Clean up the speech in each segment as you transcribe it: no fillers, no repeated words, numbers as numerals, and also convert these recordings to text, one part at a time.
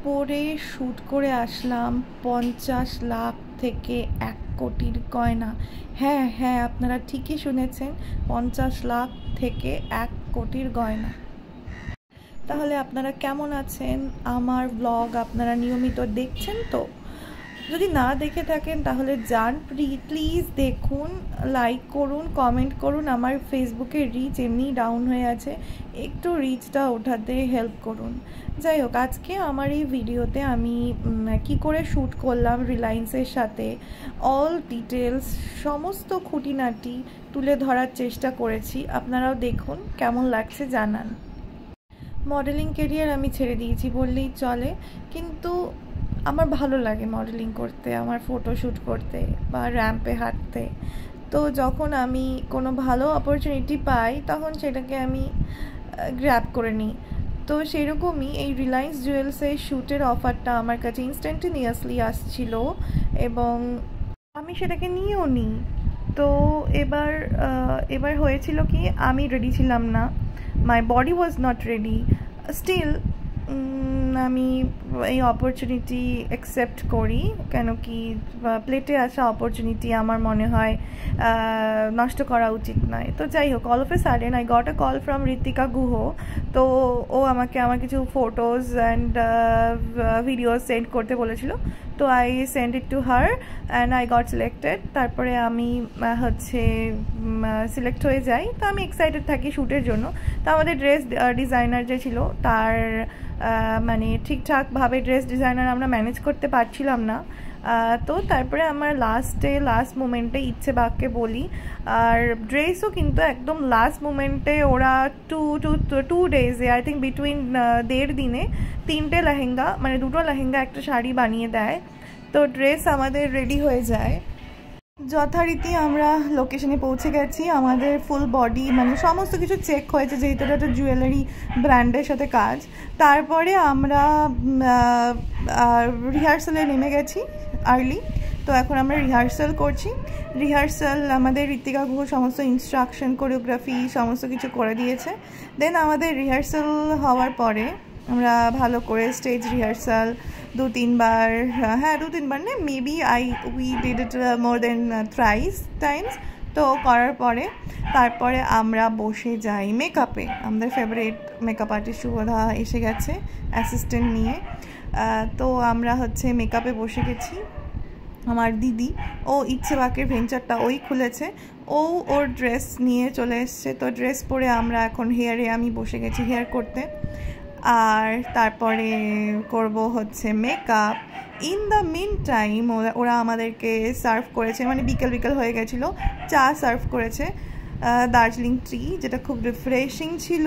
পরে শ্যুট করে আসলাম 50 লাখ থেকে 1 কোটির গয়না। হ্যাঁ হ্যাঁ, আপনারা ঠিকই শুনেছেন, 50 লাখ থেকে 1 কোটির গয়না। তাহলে আপনারা কেমন আছেন? আমার ব্লগ আপনারা নিয়মিত দেখছেন তো? যদি না দেখে থাকেন তাহলে যান, প্লিজ দেখুন, লাইক করুন, কমেন্ট করুন। আমার ফেসবুকের রিচ এমনি ডাউন হয়ে আছে, একটু রিচটা ওঠাতে হেল্প করুন। যাই হোক, আজকে আমার এই ভিডিওতে আমি কি করে শ্যুট করলাম রিলায়েন্সের সাথে, অল ডিটেলস, সমস্ত খুঁটিনাটি তুলে ধরার চেষ্টা করেছি। আপনারাও দেখুন, কেমন লাগছে জানান। মডেলিং কেরিয়ার আমি ছেড়ে দিয়েছি বললেই চলে, কিন্তু আমার ভালো লাগে মডেলিং করতে, আমার ফটোশ্যুট করতে বা র্যাম্পে হাঁটতে। তো যখন আমি কোনো ভালো অপরচুনিটি পাই তখন সেটাকে আমি গ্র্যাব করে নিই। তো সেরকমই এই রিলায়েন্স জুয়েলসের শ্যুটের অফারটা আমার কাছে ইনস্ট্যান্টেনিয়াসলি আসছিল এবং আমি সেটাকে নিয়েও নিই। তো এবার হয়েছিল কি, আমি রেডি ছিলাম না, my body was not ready. Still আমি এই অপরচুনিটি অ্যাকসেপ্ট করি, কেন কি প্লেটে আসা অপরচুনিটি আমার মনে হয় নষ্ট করা উচিত নয়। তো যাই হোক, all of a sudden I got a call from Ritika Guha. তো ও আমাকে আমার কিছু ফটোজ অ্যান্ড ভিডিওস সেন্ড করতে বলেছিল। তো I send it to her and I got selected. তারপরে আমি সিলেক্ট হয়ে যাই। তো আমি এক্সাইটেড থাকি শ্যুটের জন্য। তো আমাদের ড্রেস ডিজাইনার যে ছিল তার মানে ঠিকঠাকভাবে ড্রেস ডিজাইনার আমরা ম্যানেজ করতে পারছিলাম না। তো তারপরে আমার লাস্ট মোমেন্টে ইচ্ছে বাক্যে বলি, আর ড্রেসও কিন্তু একদম লাস্ট মোমেন্টে ওরা টু ডেজে, আই থিঙ্ক বিটুইন 1.5 দিনে 3টে লেহেঙ্গা, মানে 2টো লেহেঙ্গা একটা শাড়ি বানিয়ে দেয়। তো ড্রেস আমাদের রেডি হয়ে যায়। যথারীতি আমরা লোকেশনে পৌঁছে গেছি। আমাদের ফুল বডি মানে সমস্ত কিছু চেক হয়েছে, যেহেতু এটা একটা জুয়েলারি ব্র্যান্ডের সাথে কাজ। তারপরে আমরা রিহার্সালে নেমে গেছি আর্লি। তো এখন আমরা রিহার্সাল করছি। রিহার্সাল আমাদের ঋতিকা গুহ সমস্ত ইনস্ট্রাকশন, কোরিওগ্রাফি সমস্ত কিছু করে দিয়েছে। দেন আমাদের রিহার্সাল হওয়ার পরে আমরা ভালো করে স্টেজ রিহার্সাল 2-3 বার, হ্যাঁ 2-3 বার না, maybe we did it more than thrice times. তো করার পরে তারপরে আমরা বসে যাই মেকআপে। আমাদের ফেভারিট মেকআপ আর্টিস্ট শুভদা এসে গেছে অ্যাসিস্ট্যান্ট নিয়ে। তো আমরা মেকআপে বসে গেছি। আমার দিদি, ও ইচ্ছে বাকের ভেঞ্চারটা ওই খুলেছে, ওর ড্রেস নিয়ে চলে এসছে। তো ড্রেস পরে আমরা এখন আমি বসে গেছি হেয়ার করতে। আর তারপরে করব makeup. In the mean time ওরা আমাদেরকে সার্ভ করেছে, মানে বিকেল হয়ে গেছিলো, চা সার্ভ করেছে দার্জিলিং টি, যেটা খুব রিফ্রেশিং ছিল।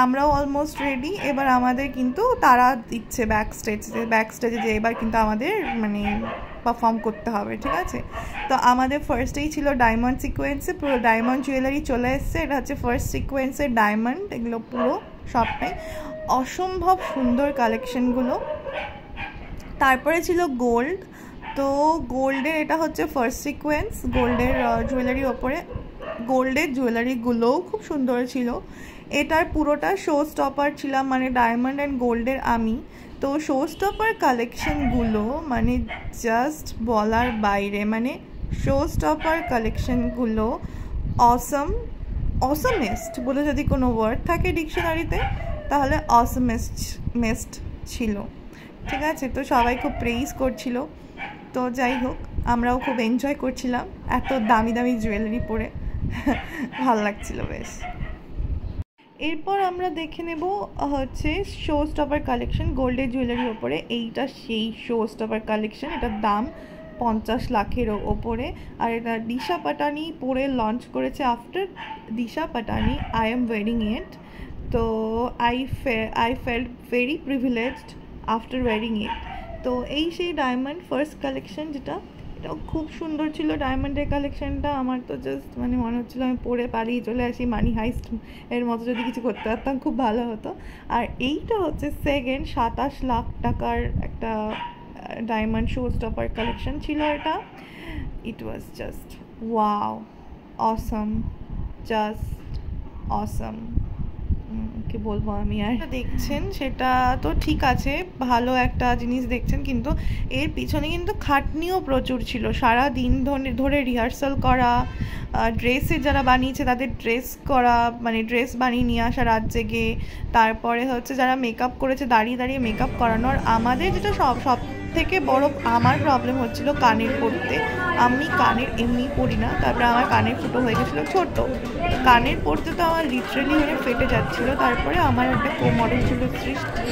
আমরাও অলমোস্ট রেডি। এবার আমাদের কিন্তু তারা দিচ্ছে ব্যাক স্টেজে যে এবার কিন্তু আমাদের মানে পারফর্ম করতে হবে, ঠিক আছে? তো আমাদের ফার্স্টেই ছিল ডায়মন্ড সিকোয়েন্সে, পুরো ডায়মন্ড জুয়েলারি চলে এসছে। এটা ফার্স্ট সিকোয়েন্সের ডায়মন্ড, এগুলো পুরো সবটাই অসম্ভব সুন্দর কালেকশনগুলো। তারপরে ছিল গোল্ড। তো গোল্ডের এটা ফার্স্ট সিকোয়েন্স, গোল্ডের জুয়েলারির ওপরে। গোল্ডের জুয়েলারিগুলোও খুব সুন্দর ছিল। এটার পুরোটা শো স্টপার ছিলাম, মানে ডায়মন্ড অ্যান্ড গোল্ডের আমি। তো শো স্টপার কালেকশনগুলো মানে জাস্ট বলার বাইরে, মানে শো স্টপার কালেকশনগুলো অসমেস্ট বলে যদি কোনো ওয়ার্ড থাকে ডিকশনারিতে তাহলে অসমেস্ট ছিল, ঠিক আছে? তো সবাই খুব প্রেইজ করছিল। তো যাই হোক, আমরাও খুব এনজয় করছিলাম এত দামি দামি জুয়েলারি পরে, ভাল লাগছিল বেশ। এরপর আমরা দেখে নেব শো স্টপার কালেকশন গোল্ডের জুয়েলারির ওপরে। এইটা সেই শো স্টপার কালেকশন, এটার দাম 50 লাখের ওপরে। আর এটা দিশা পাটানি পরে লঞ্চ করেছে। After Disha Patani I am wearing it. তো I felt very privileged after wearing it. তো এই সেই ডায়মন্ড ফার্স্ট কালেকশন, যেটা এটাও খুব সুন্দর ছিল। ডায়মন্ডের কালেকশনটা আমার তো জাস্ট মানে মনে হচ্ছিলো আমি পরে পালিয়ে চলে আসি, মানি হাইস্ট এর মতো যদি কিছু করতে পারতাম খুব ভালো হতো। আর এইটা সেকেন্ড 27 লাখ টাকার একটা ডায়মন্ড শো স্টপার কালেকশন ছিল এটা। It was just wow, awesome, just awesome. কি বলবো আমি আর। দেখছেন সেটা তো ঠিক আছে, ভালো একটা জিনিস দেখছেন, কিন্তু এর পিছনে কিন্তু খাটনিও প্রচুর ছিল। সারা দিন ধরে রিহার্সাল করা, ড্রেসে যারা বানিয়েছে তাদের ড্রেস করা, মানে ড্রেস বানিয়ে নিয়ে আসা রাত জেগে, তারপরে হচ্ছে যারা মেকআপ করেছে দাঁড়িয়ে দাঁড়িয়ে মেকআপ করানো। আর আমাদের যেটা সব থেকে বড় আমার প্রবলেম হচ্ছিল কানের পরতে। আমি কানের এমনি পরি না, তারপরে আমার কানের ফুটো হয়ে গেছিলো ছোট, কানের পরতে তো আমার লিটারেলি মানে ফেটে যাচ্ছিলো। তারপরে আমার একটা কোমরের ছিল সৃষ্টি।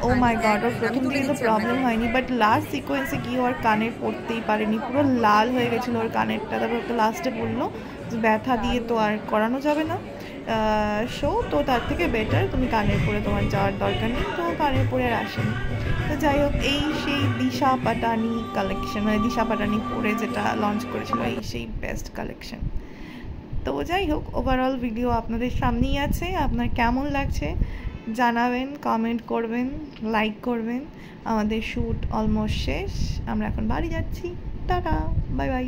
ও মাই গড, ওর প্রথম দিকে তো প্রবলেম হয়নি, বাট লাস্ট সিকোয়েন্সে গিয়ে ওর কানের পরতেই পারেনি, পুরো লাল হয়ে গেছিলো ওর কানেরটা। তারপর তো লাস্টে বললো যে ব্যথা দিয়ে তো আর করানো যাবে না শো, তো তার থেকে বেটার তুমি কানের পরে তোমার যাওয়ার দরকার নেই। তো কানের পরে আর আসেনি। তো যাই হোক, এই সেই দিশা পাটানি কালেকশন, মানে দিশা পাটানি পরে যেটা লঞ্চ করেছিল, এই সেই বেস্ট কালেকশন। তো যাই হোক, ওভারঅল ভিডিও আপনাদের সামনেই আছে। আপনার কেমন লাগছে জানাবেন, কমেন্ট করবেন, লাইক করবেন। আমাদের শ্যুট অলমোস্ট শেষ, আমরা এখন বাড়ি যাচ্ছি। Tata, bye bye.